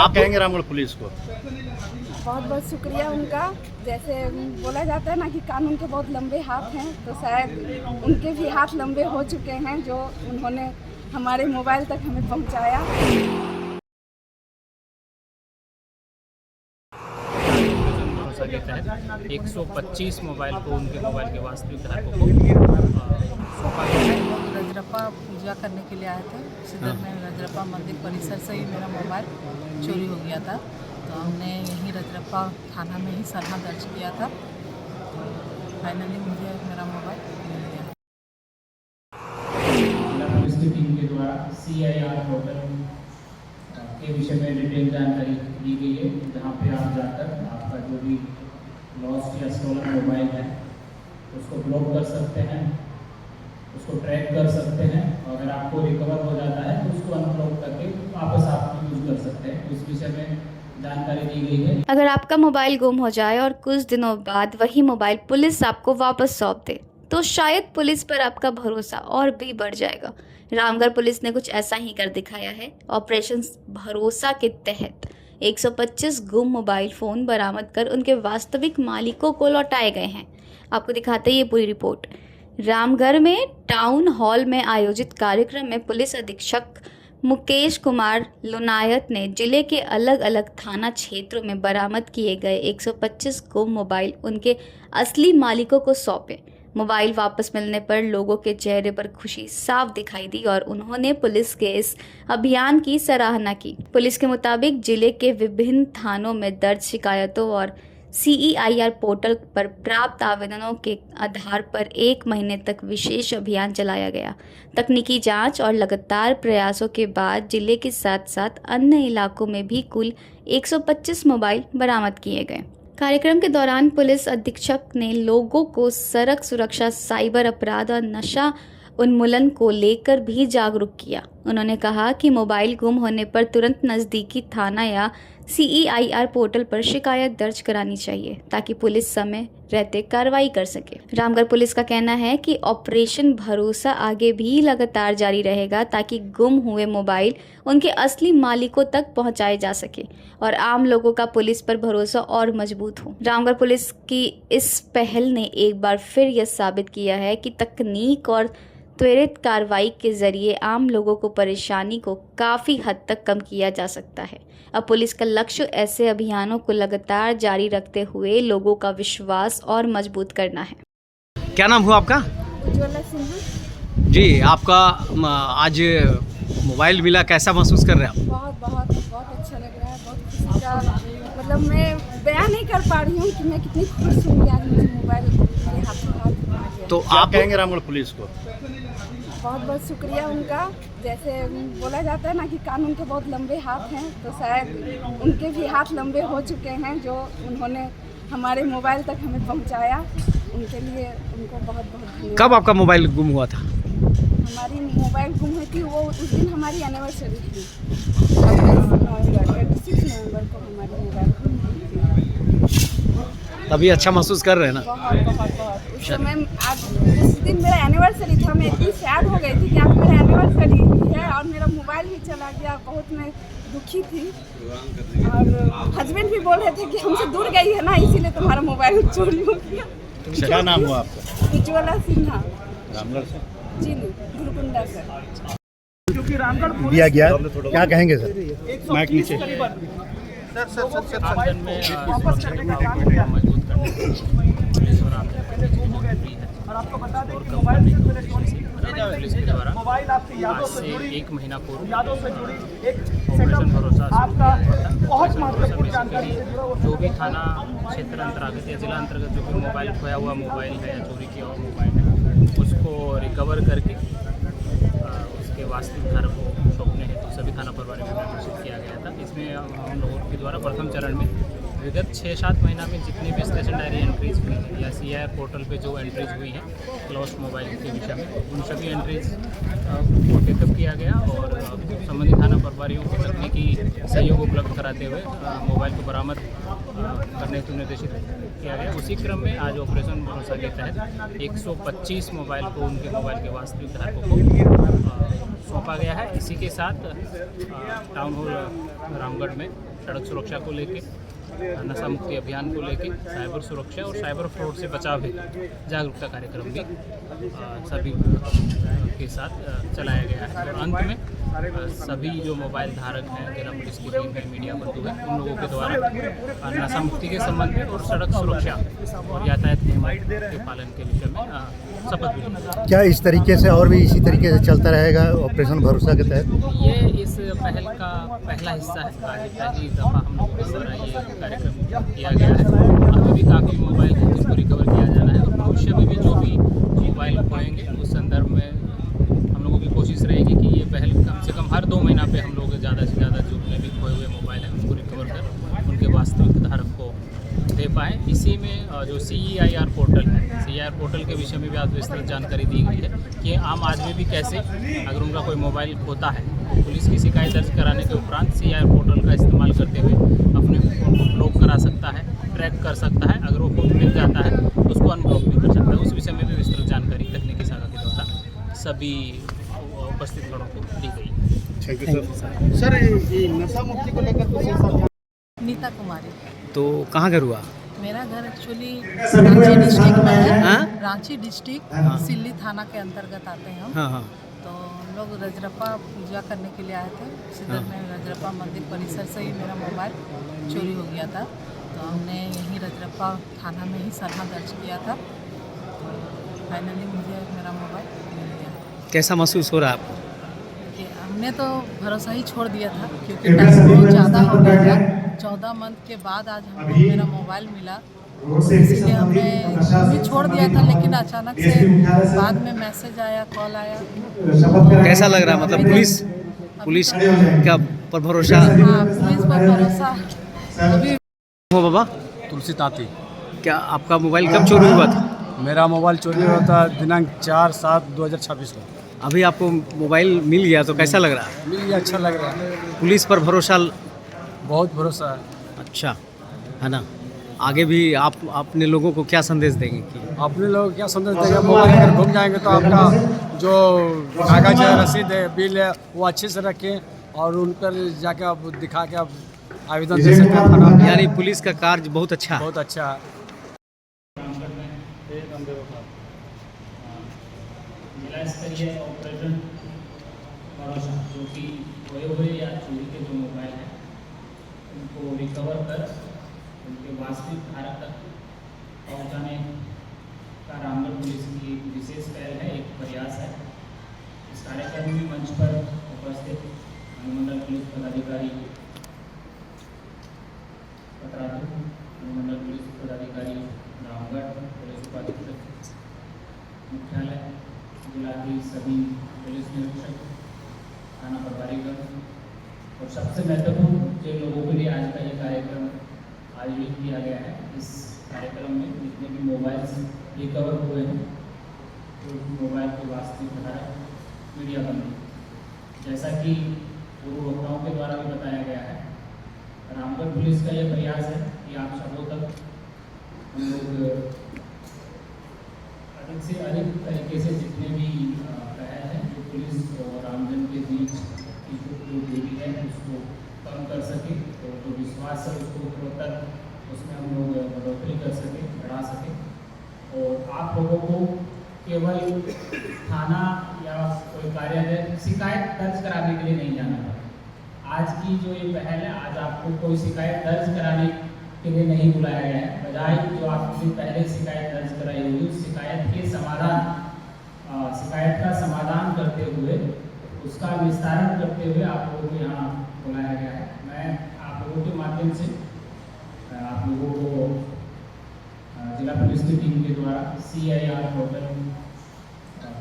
आप कहेंगे रामगढ़ पुलिस को? बहुत बहुत शुक्रिया उनका। जैसे बोला जाता है ना कि कानून के बहुत लंबे हाथ हैं, तो शायद उनके भी हाथ लंबे हो चुके हैं, जो उन्होंने हमारे मोबाइल तक हमें पहुंचाया। 125 मोबाइल को उनके मोबाइल के वास्तविक धारकों को सौंपा गया है। रजरप्पा पूजा करने के लिए आए थे। इधर में रजरप्पा मंदिर परिसर से ही मेरा मोबाइल चोरी हो गया था, तो हमने यहीं रजरप्पा थाना में ही सलाह दर्ज किया था। तो फाइनली मुझे मेरा मोबाइल मिल गया। पुलिस की टीम के द्वारा CIR पोर्टल के विषय में डिटेल जानकारी दी गई है, जहाँ पे आप जाकर आपका जो भी लॉस्ट या स्टोलन मोबाइल है उसको ब्लॉक कर सकते हैं, उसको ट्रैक कर सकते हैं, और अगर आपको रिकवर हो जाता है तो उसको अनब्लॉक करके वापस आप यूज़ कर सकते हैं। इस विषय में जानकारी दी गई है। अगर आपका मोबाइल गुम हो जाए और कुछ दिनों बाद वही मोबाइल पुलिस आपको वापस सौंप दे, तो शायद पुलिस पर आपका भरोसा और भी बढ़ जाएगा। रामगढ़ पुलिस ने कुछ ऐसा ही कर दिखाया है। ऑपरेशन भरोसा के तहत 125 गुम मोबाइल फ़ोन बरामद कर उनके वास्तविक मालिकों को लौटाए गए हैं। आपको दिखाते हैं ये पूरी रिपोर्ट। रामगढ़ में टाउन हॉल में आयोजित कार्यक्रम में पुलिस अधीक्षक मुकेश कुमार लुनायत ने जिले के अलग अलग थाना क्षेत्रों में बरामद किए गए 125 गुम मोबाइल उनके असली मालिकों को सौंपे। मोबाइल वापस मिलने पर लोगों के चेहरे पर खुशी साफ दिखाई दी और उन्होंने पुलिस के इस अभियान की सराहना की। पुलिस के मुताबिक जिले के विभिन्न थानों में दर्ज शिकायतों और CEIR पोर्टल पर प्राप्त आवेदनों के आधार पर 1 महीने तक विशेष अभियान चलाया गया। तकनीकी जांच और लगातार प्रयासों के बाद जिले के साथ साथ अन्य इलाकों में भी कुल 125 मोबाइल बरामद किए गए। कार्यक्रम के दौरान पुलिस अधीक्षक ने लोगों को सड़क सुरक्षा, साइबर अपराध और नशा उन्मूलन को लेकर भी जागरूक किया। उन्होंने कहा कि मोबाइल गुम होने पर तुरंत नज़दीकी थाना या CEIR पोर्टल पर शिकायत दर्ज करानी चाहिए, ताकि पुलिस समय रहते कार्रवाई कर सके। रामगढ़ पुलिस का कहना है कि ऑपरेशन भरोसा आगे भी लगातार जारी रहेगा, ताकि गुम हुए मोबाइल उनके असली मालिकों तक पहुंचाए जा सके और आम लोगों का पुलिस पर भरोसा और मजबूत हो। रामगढ़ पुलिस की इस पहल ने एक बार फिर यह साबित किया है कि तकनीक और त्वरित कार्रवाई के जरिए आम लोगों को परेशानी को काफ़ी हद तक कम किया जा सकता है। अब पुलिस का लक्ष्य ऐसे अभियानों को लगातार जारी रखते हुए लोगों का विश्वास और मजबूत करना है। क्या नाम हुआ आपका? उज्ज्वला सिंह। जी, आपका आज मोबाइल मिला, कैसा महसूस कर रहे हैं आप? बहुत बहुत बहुत अच्छा लग रहा है। बहुत खुशी का मतलब मैं बयान नहीं कर पा रही हूँ कि मैं कितनी खुश हूँ कि आज मुझे मोबाइल मेरे हाथों हाथ आ गया। तो आप कहेंगे रामगढ़ पुलिस को? बहुत बहुत शुक्रिया उनका। जैसे बोला जाता है ना कि कानून के बहुत लंबे हाथ हैं, तो शायद उनके भी हाथ लंबे हो चुके हैं, जो उन्होंने हमारे मोबाइल तक हमें पहुंचाया। उनके लिए उनको बहुत बहुत धन्यवाद। कब आपका मोबाइल गुम हुआ था? हमारी मोबाइल गुम हुई थी, वो उस दिन हमारी एनिवर्सरी थी। 26 नवंबर को हमारी मोबाइल गुम हुई थी। अभी अच्छा महसूस कर रहे हैं ना? बहुत बहुत बहुत। उस समय आज उस दिन मेरा एनिवर्सरी था, मैं इतनी सैड हो गई थी कि आज मेरा एनिवर्सरी है और मेरा मोबाइल भी चला गया। बहुत मैं दुखी थी और हस्बैंड भी बोल रहे थे कि हमसे दूर गई है ना, इसीलिए तुम्हारा मोबाइल चोरी हो गया। क्या नाम हुआ आपका? उज्ज्वला सिन्हा। रामगढ़ से? जी नहीं, गुरुकुंडा से। दिया गया, क्या कहेंगे सर? माइक नीचे। आंगन में सुरक्षा के माहौल को मजबूत करने के लिए पुलिस और आम जनता की और कम करने की कोशिश पुलिस के द्वारा आज से 1 महीना पूर्व ऑपरेशन भरोसा शुरू किया गया था। ऑपरेशन भरोसा बेसिकली जो भी थाना क्षेत्र अंतर्गत या जिला अंतर्गत जो भी मोबाइल खोया हुआ मोबाइल है या चोरी किया हुआ मोबाइल है, उसको रिकवर करके उसके वास्तविक धारक को सौंपने हेतु सभी थाना प्रभारी में घोषित किया गया था। इसमें हम लोगों के द्वारा प्रथम चरण में विगत 6-7 महीना में जितनी भी स्टेशन डायरी एंट्रीज हुई हैं या CIR पोर्टल पे जो एंट्रीज हुई हैं लॉस्ट मोबाइल के विषय में, उन सभी एंट्रीज को टेकअप किया गया और संबंधित थाना प्रभारियों को तकनीकी सहयोग उपलब्ध कराते हुए मोबाइल को बरामद करने हेतु निर्देशित किया गया। उसी क्रम में आज ऑपरेशन भरोसा के तहत 125 मोबाइल को उनके मोबाइल के वास्तविक धारकों को सौंपा गया है। इसी के साथ टाउन हॉल रामगढ़ में सड़क सुरक्षा को लेके, नशा मुक्ति अभियान को लेके, साइबर सुरक्षा और साइबर फ्रॉड से बचाव हेतु जागरूकता कार्यक्रम भी सभी के साथ चलाया गया है। और अंत में सभी जो मोबाइल धारक हैं, जिला पुलिस की टीम है, मीडिया बंधु है, उन लोगों के द्वारा नशा मुक्ति के संबंध में और सड़क सुरक्षा और यातायात नियमों के पालन के विषय में शपथ भी ली। क्या इस तरीके से और भी इसी तरीके से चलता रहेगा ऑपरेशन भरोसा के तहत? ये इस पहल का पहला हिस्सा है। आज पहली दफ़ा हम लोगों के द्वारा ये कार्यक्रम किया गया है। अभी भी काफ़ी मोबाइल है जिसको रिकवर किया जाना है और भविष्य में भी जो भी मोबाइल खोएंगे उस संदर्भ में हम लोगों की कोशिश रहेगी कि ये पहल कम से कम हर 2 महीना पे हम लोग ज़्यादा से ज़्यादा जो भी खोए हुए मोबाइल हैं उनको रिकवर कर उनके वास्तविक धारक को दे पाएँ। इसी में जो CEIR पोर्टल है, CEIR पोर्टल के विषय में भी आज विस्तृत जानकारी दी गई है कि आम आदमी भी कैसे अगर उनका कोई मोबाइल खोता है पुलिस की शिकायत दर्ज कराने के उपरांत CEIR पोर्टल का इस्तेमाल करते हुए अपने फ़ोन को ब्लॉक करा सकता है, ट्रैक कर सकता है। अगर वो फ़ोन मिल जाता है तो उसको अनब्लॉक भी कर सकता है। उस विषय में भी विस्तृत जानकारी तकनीकी शाखा के द्वारा सभी उपस्थित गणों को दी गई। सर ये नशा मुक्ति को लेकर नीता कुमारी। तो कहाँ घर हुआ? मेरा घर एक्चुअली रांची डिस्ट्रिक्ट में है। हाँ? रांची डिस्ट्रिक्ट सिल्ली थाना के अंतर्गत आते हैं हम। हाँ हाँ। तो हम लोग रजरप्पा पूजा करने के लिए आए थे। सिद्धर में रजरप्पा मंदिर परिसर से ही मेरा मोबाइल चोरी हो गया था। तो हमने यहीं रजरप्पा थाना में ही सलाह दर्ज किया था। तो फाइनली मुझे मेरा मोबाइल मिल गया। कैसा महसूस हो रहा है आपको? कि हमने तो भरोसा ही छोड़ दिया था क्योंकि टाइम बहुत ज़्यादा हो गया था। 14 मंथ के बाद आज हमको मेरा मोबाइल मिला, इसलिए हमने भी छोड़ दिया था। लेकिन अचानक से बाद में मैसेज आया, कॉल आया। कैसा लग रहा है? मतलब पुलिस का पर भरोसा? हाँ, पुलिस पर भरोसा अभी। हो बाबा, तुलसी तांती। क्या आपका मोबाइल कब चोरी हुआ था? मेरा मोबाइल चोरी हुआ था दिनांक 4/7/2026 को। अभी आपको मोबाइल मिल गया तो कैसा लग रहा है? मिल गया, अच्छा लग रहा है। पुलिस पर भरोसा? बहुत भरोसा है। अच्छा है ना। आगे भी आप अपने लोगों को क्या संदेश देंगे कि अपने लोग क्या संदेश देंगे? मोबाइल अगर घूम जाएंगे तो आपका जो कागज है, रसीद है, बिल है, वो अच्छे से रखें और उन पर जाके आप दिखा के आप आवेदन दे सकते हैं थाना में। यानी पुलिस का कार्य बहुत अच्छा है। बहुत अच्छा है। जिला स्तरीय ऑपरेशन भरोसा जो कि खोए हुए या चोरी के जो मोबाइल हैं उनको रिकवर कर उनके वास्तविक धारक तक पहुंचाने का रामगढ़ पुलिस की एक विशेष पहल है, एक प्रयास है। इस कार्यक्रम में मंच पर उपस्थित अनुमंडल पुलिस पदाधिकारी पतरातू, अनुमंडल पुलिस पदाधिकारी रामगढ़, पुलिस उपाधीक्षक मुख्यालय, जिला के सभी पुलिस निरीक्षक, थाना प्रभारीगण और सबसे महत्वपूर्ण जिन लोगों के लिए आज का ये कार्यक्रम आयोजित किया गया है। इस कार्यक्रम में जितने भी मोबाइल रिकवर हुए हैं तो मोबाइल के वास्तविक धारक मीडिया बंधु, जैसा कि पूर्व वक्ताओं के द्वारा भी बताया गया है, रामगढ़ पुलिस का यह प्रयास है कि आप सबों तक हम लोग अधिक से अधिक तरीके से जितने भी पहल हैं जो पुलिस और आमजन के बीच की जो देरी है उसको कम कर सके और जो विश्वास है उसको तक उसमें हम लोग बढ़ोतरी कर सकें, बढ़ा सकें। और आप लोगों को केवल थाना या कोई कार्यालय शिकायत दर्ज कराने के लिए नहीं जाना है। आज की जो ये पहल है, आज आपको कोई शिकायत दर्ज कराने के लिए नहीं बुलाया गया है, बजाय जो आपने पहले शिकायत दर्ज कराई हुई उस शिकायत के शिकायत का समाधान करते हुए उसका विस्तारण करते हुए आप लोगों को यहाँ बुलाया गया है। मैं आप लोगों के माध्यम से आप लोगों को जिला पुलिस की टीम के द्वारा CIR पोर्टल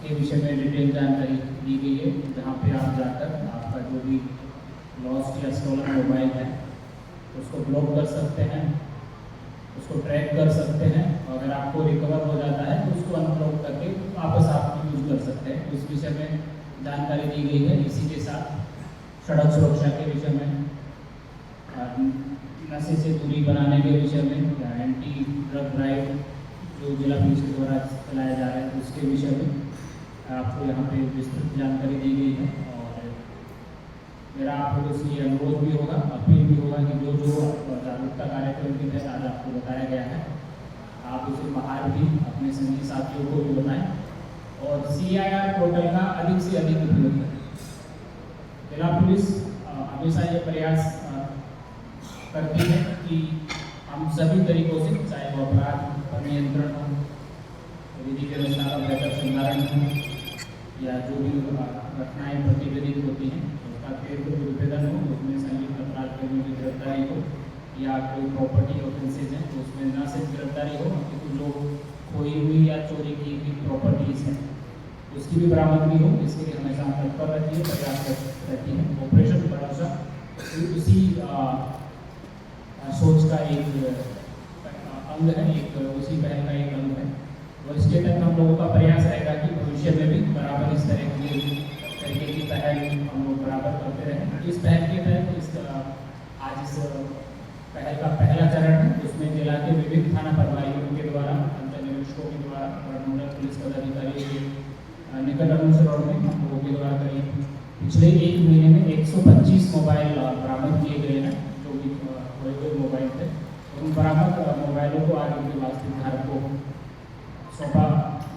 के विषय में डिटेल जानकारी दी गई है, जहाँ पे आप जाकर आपका जो भी लॉस्ट या स्टोलन मोबाइल है उसको ब्लॉक कर सकते हैं, उसको ट्रैक कर सकते हैं। अगर आपको रिकवर हो जाता है तो उसको अनब्लॉक करके वापस आप यूज कर सकते हैं। उस विषय में जानकारी दी गई है। इसी के साथ सड़क सुरक्षा के विषय में, नशे से दूरी बनाने के विषय में, या एंटी ड्रग ड्राइव जो जिला पुलिस के द्वारा चलाया जा रहा है उसके विषय में आपको यहाँ पे विस्तृत जानकारी दी गई है। और मेरा आप लोगों से ये अनुरोध भी होगा, अपील भी होगा कि जो जागरूकता कार्यक्रम के तहत आज आपको बताया गया है आप उसे बाहर भी अपने संगी साथियों को भी बताएं और CIR पोर्टल का अधिक से अधिक उपयोग करें। जिला पुलिस हमेशा ये प्रयास करती है कि हम सभी तरीकों से, चाहे वो अपराध पर नियंत्रण हो, विधि व्यवस्था का बेहतर संचालन हो, या जो भी घटनाएं प्रतिबंधित होती हैं उसका तीव्र विभेदन हो, उसमें संलिप्त अपराध कर्मियों की गिरफ्तारी हो, या कोई प्रॉपर्टी ऑफेंसेज हैं तो उसमें न सिर्फ गिरफ्तारी हो किंतु जो खोई हुई या चोरी की हुई प्रॉपर्टीज हैं उसकी भी बरामदगी हो। इसके लिए हमेशा तत्पर रहती है, प्रयास रहती है। ऑपरेशन भरोसा उसी सोच का एक अंग है, एक उसी पहल का एक अंग है। और इसके तहत हम लोगों का प्रयास रहेगा कि भविष्य में भी बराबर इस तरह की पहल हम लोग बराबर करते रहें। इस पहल के तहत आज इस पहल का पहला चरण है, उसमें जिला के विभिन्न थाना प्रभारियों के द्वारा, अंचल निरीक्षकों के द्वारा और नोडल पुलिस पदाधिकारियों के निकट अनुसरण में हम लोगों के द्वारा करीब पिछले 1 महीने में 125 मोबाइल बरामद किए गए हैं, जो भी खोए हुए मोबाइल थे। उन बरामद मोबाइलों को आज उनके वास्तविक धारक को सौंपा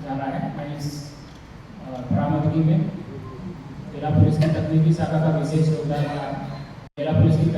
जा रहा है। मैं इस बरामदगी में जिला पुलिस की तकनीकी शाखा का विशेष योगदान रहा है। जिला पुलिस की